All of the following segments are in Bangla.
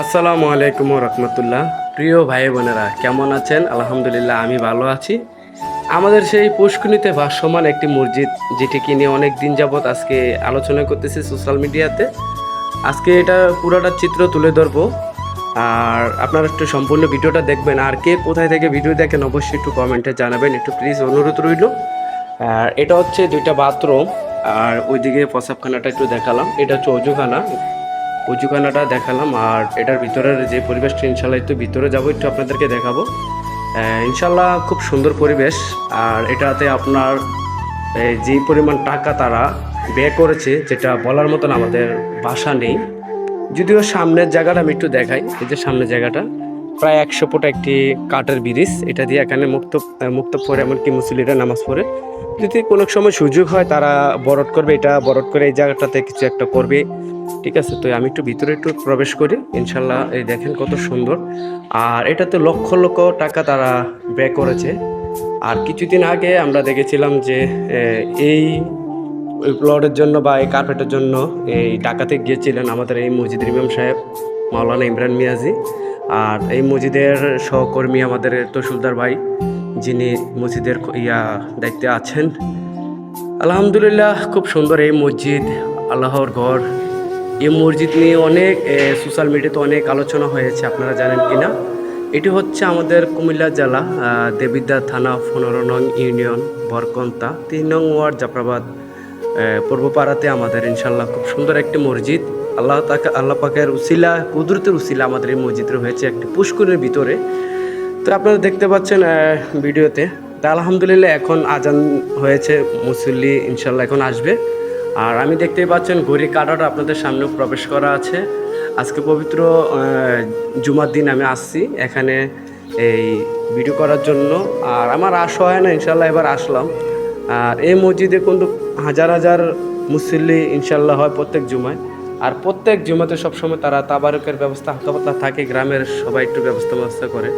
আসসালামু আলাইকুম রহমতুল্লাহ। প্রিয় ভাই বোনেরা, কেমন আছেন? আলহামদুলিল্লাহ, আমি ভালো আছি। আমাদের সেই পুষ্করিণীতে ভাসমান একটি মসজিদ, যেটিকে নিয়ে অনেক দিন যাবৎ আজকে আলোচনা করতেছি সোশ্যাল মিডিয়াতে। আজকে এটা পুরোটা চিত্র তুলে ধরবো, আর আপনারা একটু সম্পূর্ণ ভিডিওটা দেখবেন। আর কে কোথায় থেকে ভিডিও দেখেন অবশ্যই একটু কমেন্টে জানাবেন, একটু প্লিজ অনুরোধ রইল। আর এটা হচ্ছে দুইটা বাথরুম, আর ওইদিকে প্রসাবখানাটা একটু দেখালাম। এটা হচ্ছে অজুখানাটা দেখালাম। আর এটার ভিতরের যে পরিবেশটা, ইনশাল্লাহ একটু ভিতরে যাবো, একটু আপনাদেরকে দেখাবো। ইনশাল্লাহ খুব সুন্দর পরিবেশ। আর এটাতে আপনার যে পরিমাণ টাকা তারা ব্যয় করেছে, যেটা বলার মতন আমাদের ভাষা নেই। যদিও সামনের জায়গাটা আমি একটু দেখাই। এই যে সামনের জায়গাটা প্রায় 100 ফুট একটি কাঠের ব্রিজ, এটা দিয়ে এখানে মুক্ত পড়ে, এমনকি মুসলিরা নামাজ পড়ে। যদি কোনো সময় সুযোগ হয় তারা বরট করবে, এটা বরট করে এই জায়গাটাতে কিছু একটা করবে। ঠিক আছে, তো আমি একটু ভিতরে একটু প্রবেশ করি। ইনশাল্লাহ এই দেখেন কত সুন্দর। আর এটাতে লক্ষ লক্ষ টাকা তারা ব্যয় করেছে। আর কিছুদিন আগে আমরা দেখেছিলাম যে এই প্লটের জন্য বা এই কার্পেটের জন্য এই ডাকাতে গিয়েছিলেন আমাদের এই মসজিদের ইমাম সাহেব মাওলানা ইমরান মিয়াজি। আর এই মসজিদের সহকর্মী আমাদের তহসিলদার ভাই, যিনি মসজিদের দায়িত্বে আছেন। আলহামদুলিল্লাহ, খুব সুন্দর এই মসজিদ, আল্লাহর ঘর। এই মসজিদ নিয়ে অনেক সোশ্যাল মিডিয়াতে অনেক আলোচনা হয়েছে, আপনারা জানেন কিনা। এটি হচ্ছে আমাদের কুমিল্লা জেলা দেবিদ্বার থানা 15 নং ইউনিয়ন বরকন্তা 3 নং ওয়ার্ড জাফরাবাদ পূর্বপাড়াতে আমাদের ইনশাল্লাহ খুব সুন্দর একটি মসজিদ। আল্লাহ পাকের উসিলা, কুদরতের উসিলা আমাদের এই মসজিদ হয়েছে একটি পুষ্করিণীর ভিতরে। তো আপনারা দেখতে পাচ্ছেন ভিডিওতে। তা আলহামদুলিল্লাহ এখন আজান হয়েছে, মুসল্লি ইনশাল্লাহ এখন আসবে। আর আমি দেখতেই পাচ্ছেন ঘড়ি কাঁটাটা আপনাদের সামনে প্রবেশ করা আছে। আজকে পবিত্র জুমার দিন আমি আসছি এখানে এই ভিডিও করার জন্য। আর আমার আসা হয় না, ইনশাল্লাহ এবার আসলাম। আর এই মসজিদে কিন্তু হাজার হাজার মুসল্লি ইনশাল্লাহ হয় প্রত্যেক জুমায়। আর প্রত্যেক জুমাতে সবসময় তারা তাবারকের ব্যবস্থা হালকা থাকে, গ্রামের সবাই একটু ব্যবস্থা করে।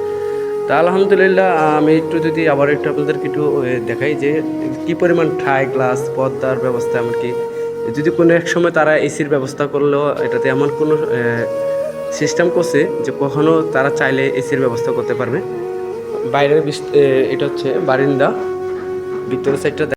তা আলহামদুলিল্লাহ, আমি একটু যদি আবার একটু আপনাদেরকে একটু দেখাই যে কী পরিমাণ ঠাই, গ্লাস, পর্দার ব্যবস্থা, এমনকি যদি কোনো এক সময় তারা এসির ব্যবস্থা করলেও এটাতে এমন কোনো সিস্টেম করছে যে কখনো তারা চাইলে এসির ব্যবস্থা করতে পারবে। বাইরের এটা হচ্ছে বারিন্দা, ভিতরের সাইডটা